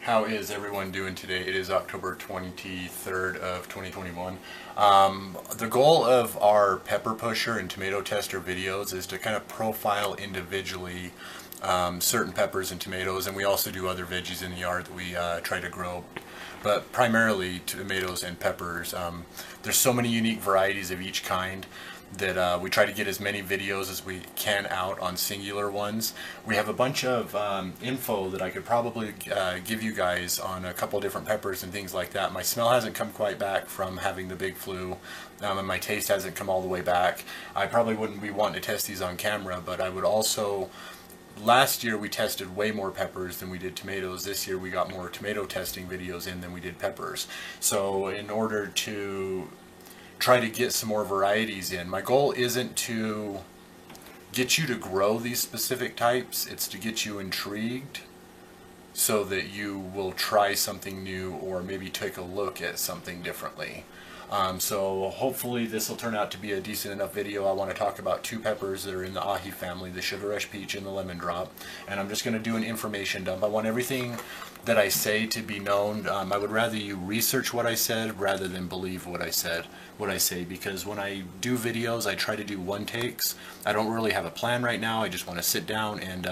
How is everyone doing today? It is October 23rd of 2021. The goal of our pepper pusher and tomato tester videos is to kind of profile individually certain peppers and tomatoes, and we also do other veggies in the yard that we try to grow, but primarily tomatoes and peppers. There's so many unique varieties of each kind that we try to get as many videos as we can out on singular ones. We have a bunch of info that I could probably give you guys on a couple different peppers and things like that. My smell hasn't come quite back from having the big flu, and my taste hasn't come all the way back. I probably wouldn't be wanting to test these on camera, but I would also... Last year we tested way more peppers than we did tomatoes. This year we got more tomato testing videos in than we did peppers. So in order to try to get some more varieties in, my goal isn't to get you to grow these specific types, it's to get you intrigued so that you will try something new or maybe take a look at something differently. So hopefully this will turn out to be a decent enough video. I want to talk about two peppers that are in the ahi family, the Sugar Rush Peach and the Lemon Drop, and I'm just going to do an information dump. I want everything that I say to be known. I would rather you research what I said rather than believe what I say, because when I do videos I try to do one takes. I don't really have a plan right now. I just want to sit down and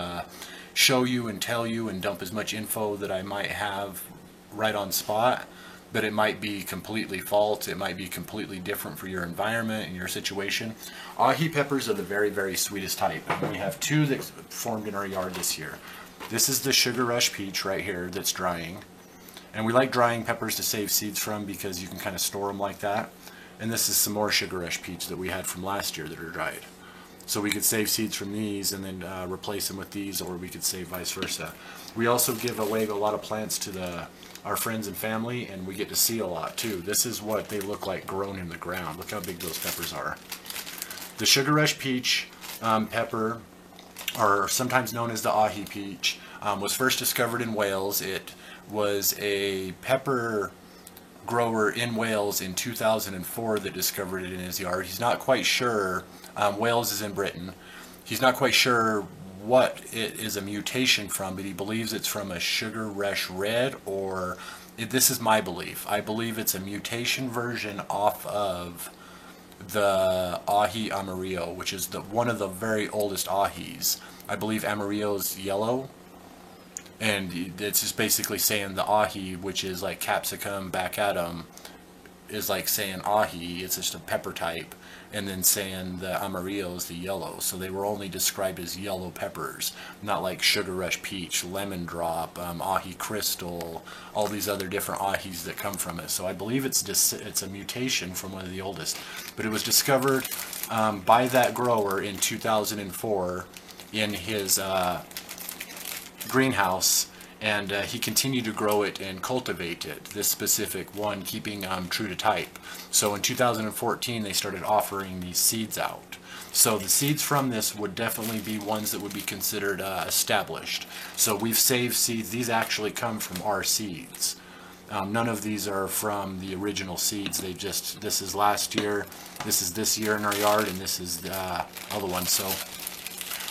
show you and tell you and dump as much info that I might have right on spot. But it might be completely false, it might be completely different for your environment and your situation. Ahi peppers are the very, very sweetest type. And we have two that formed in our yard this year. This is the Sugar Rush Peach right here that's drying. And we like drying peppers to save seeds from because you can kind of store them like that. And this is some more Sugar Rush Peach that we had from last year that are dried. So we could save seeds from these and then replace them with these, or we could save vice versa. We also give away a lot of plants to our friends and family, and we get to see a lot too. This is what they look like grown in the ground. Look how big those peppers are. The Sugar Rush Peach pepper, or sometimes known as the ahi peach, was first discovered in Wales. It was a pepper grower in Wales in 2004 that discovered it in his yard. He's not quite sure. Wales is in Britain. He's not quite sure what it is a mutation from, but he believes it's from a Sugar Rush Red, or this is my belief. I believe it's a mutation version off of the Ahi Amarillo, which is one of the very oldest ahis. I believe Amarillo is yellow, and it's just basically saying the ahi, which is like capsicum back at 'em, is like saying ahi. It's just a pepper type, and then saying the Amarillo is the yellow. So they were only described as yellow peppers, not like Sugar Rush Peach, Lemon Drop, Ahi Crystal, all these other different ahis that come from it. So I believe it's a mutation from one of the oldest. But it was discovered by that grower in 2004 in his greenhouse, and he continued to grow it and cultivate it, this specific one, keeping true to type. So in 2014 they started offering these seeds out. So the seeds from this would definitely be ones that would be considered established. So we've saved seeds. These actually come from our seeds. None of these are from the original seeds. This is last year, this is this year in our yard, and this is the other one. So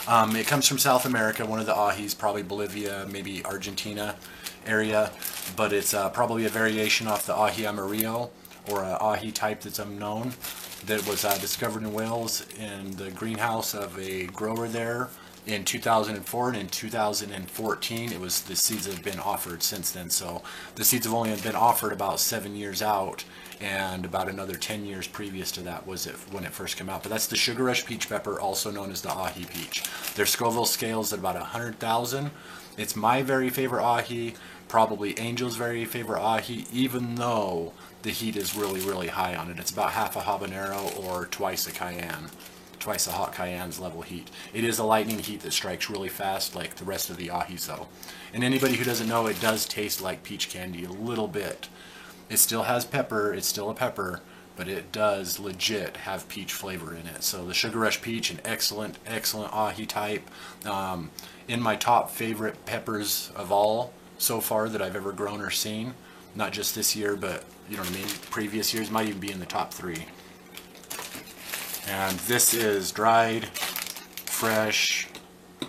it comes from South America, one of the ahis, probably Bolivia, maybe Argentina area, but it's probably a variation off the Ahi Amarillo, or an ahi type that's unknown, that was discovered in Wales in the greenhouse of a grower there in 2004, and in 2014 the seeds have been offered since then. So the seeds have only been offered about 7 years out, and about another 10 years previous to that was when it first came out. But that's the Sugar Rush Peach pepper, also known as the ahi peach. Their Scoville scales at about 100,000. It's my very favorite ahi, probably Angel's very favorite ahi, even though the heat is really, really high on it. It's about half a habanero or twice a cayenne. Twice a hot cayenne's level heat. It is a lightning heat that strikes really fast, like the rest of the ahis though. And anybody who doesn't know, it does taste like peach candy a little bit. It still has pepper, it's still a pepper, but it does legit have peach flavor in it. So the Sugar Rush Peach, an excellent, excellent ahi type. In my top favorite peppers of all so far that I've ever grown or seen. Not just this year, but you know what I mean, previous years, might even be in the top 3. And this is dried, fresh,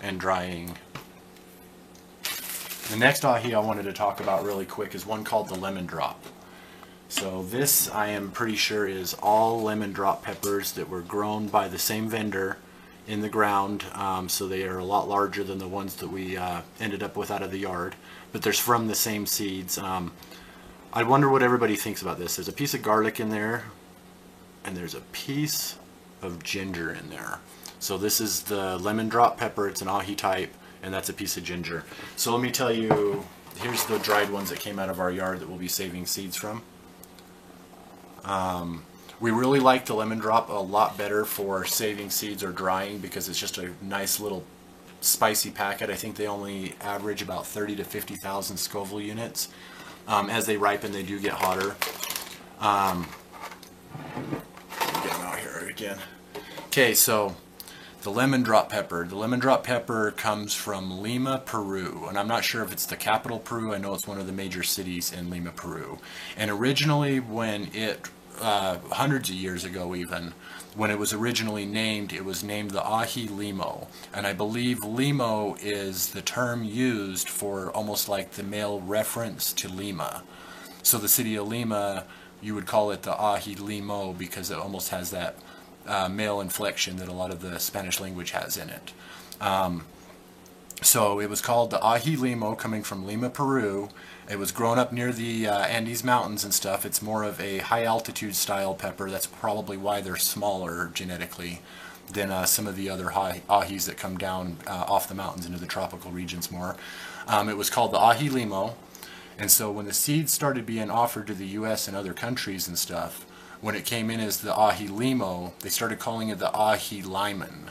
and drying. The next ahi I wanted to talk about really quick is one called the lemon drop. So this, I am pretty sure, is all lemon drop peppers that were grown by the same vendor in the ground. So they are a lot larger than the ones that we ended up with out of the yard, but they're from the same seeds. I wonder what everybody thinks about this. There's a piece of garlic in there, and there's a piece of ginger in there. So this is the lemon drop pepper. It's an ahi type, and that's a piece of ginger. So let me tell you, here's the dried ones that came out of our yard that we'll be saving seeds from. We really like the lemon drop a lot better for saving seeds or drying because it's just a nice little spicy packet. I think they only average about 30 to 50,000 Scoville units. As they ripen, they do get hotter. Get them out here again. Okay, so the lemon drop pepper. The lemon drop pepper comes from Lima, Peru, and I'm not sure if it's the capital Peru. I know it's one of the major cities in Lima, Peru. And originally, when it hundreds of years ago even, when it was originally named, it was named the ahi limo. And I believe limo is the term used for almost like the male reference to Lima. So the city of Lima, you would call it the ahi limo because it almost has that male inflection that a lot of the Spanish language has in it. So it was called the ahi limo, coming from Lima, Peru. It was grown up near the Andes Mountains and stuff. It's more of a high altitude style pepper. That's probably why they're smaller genetically than some of the other ahis that come down off the mountains into the tropical regions more. It was called the ahi limo. And so when the seeds started being offered to the US and other countries and stuff, when it came in as the ahi limo, they started calling it the ahi limon,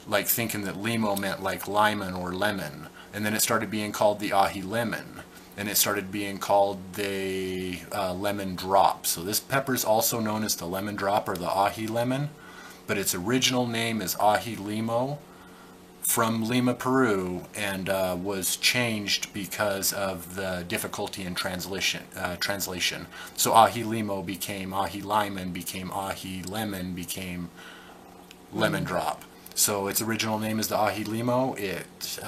like thinking that limo meant like limon or lemon. And then it started being called the ahi lemon, and it started being called the lemon drop. So this pepper is also known as the lemon drop or the ahi lemon, but its original name is ahi limo, from Lima, Peru, and was changed because of the difficulty in translation. So ahi limo became ahi limon, became ahi lemon, became lemon drop. So its original name is the ahi limo. It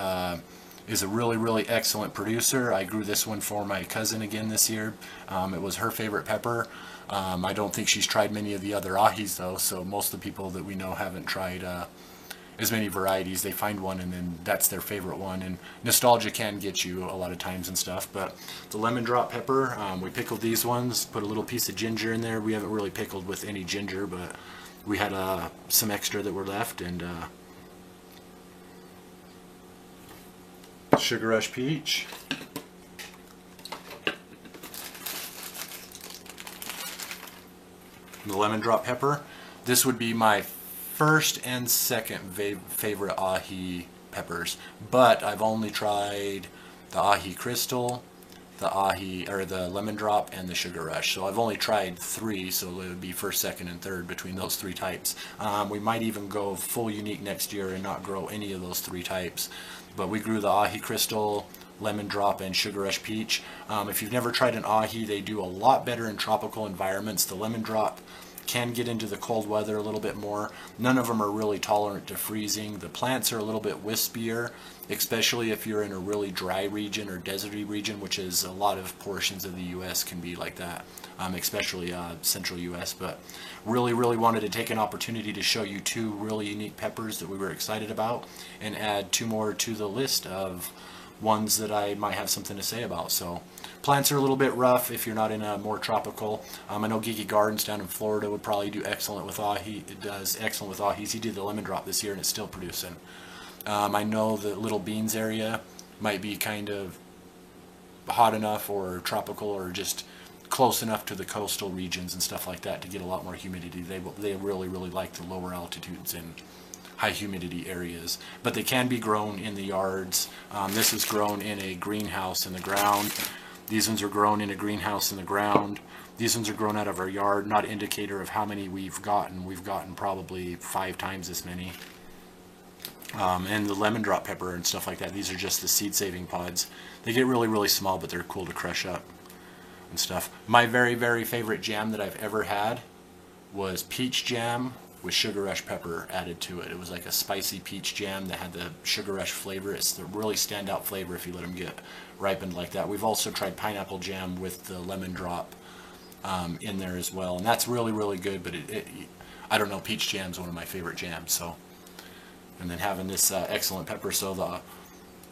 is a really, really excellent producer. I grew this one for my cousin again this year. It was her favorite pepper. I don't think she's tried many of the other ahis though, so most of the people that we know haven't tried as many varieties. They find one and then that's their favorite one, and nostalgia can get you a lot of times and stuff. But the lemon drop pepper, we pickled these ones, put a little piece of ginger in there. We haven't really pickled with any ginger, but we had some extra that were left, and Sugar Rush Peach, the lemon drop pepper. This would be my first and second favorite ahi peppers, but I've only tried the ahi crystal, the lemon drop, and the Sugar Rush. So I've only tried 3, so it would be first, second, and third between those 3 types. We might even go full unique next year and not grow any of those 3 types. But we grew the ahi crystal, lemon drop, and Sugar Rush Peach. If you've never tried an ahi, they do a lot better in tropical environments. The lemon drop can get into the cold weather a little bit more. None of them are really tolerant to freezing. The plants are a little bit wispier, especially if you're in a really dry region or deserty region, which is a lot of portions of the U.S. can be like that, especially central U.S. But really wanted to take an opportunity to show you 2 really unique peppers that we were excited about, and add 2 more to the list of ones that I might have something to say about. So plants are a little bit rough if you're not in a more tropical. I know Geeky Gardens down in Florida would probably do excellent with ahi. It does excellent with ahis. He did the lemon drop this year and it's still producing. I know the Little Beans area might be kind of hot enough or tropical or just close enough to the coastal regions and stuff like that to get a lot more humidity. They really like the lower altitudes and high humidity areas, but they can be grown in the yards. This is grown in a greenhouse in the ground. These ones are grown in a greenhouse in the ground. These ones are grown out of our yard. Not an indicator of how many we've gotten. We've gotten probably 5 times this many. And the lemon drop pepper and stuff like that, these are just the seed saving pods. They get really small, but they're cool to crush up and stuff. My very favorite jam that I've ever had was peach jam with sugar rush pepper added to it. It was like a spicy peach jam that had the sugar rush flavor. It's the really standout flavor if you let them get ripened like that. We've also tried pineapple jam with the lemon drop in there as well, and that's really, really good. But I don't know, peach jam is one of my favorite jams. So, and then having this excellent pepper. So the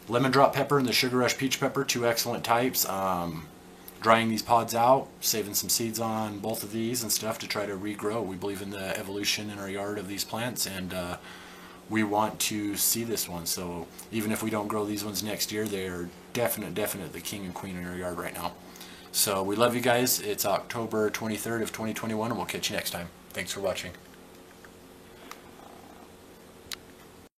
lemon drop pepper and the sugar rush peach pepper, two excellent types. Drying these pods out, saving some seeds on both of these and stuff to try to regrow. We believe in the evolution in our yard of these plants, and we want to see this one. So even if we don't grow these ones next year, they're definite the king and queen in our yard right now. So we love you guys. It's October 23rd of 2021, and we'll catch you next time. Thanks for watching.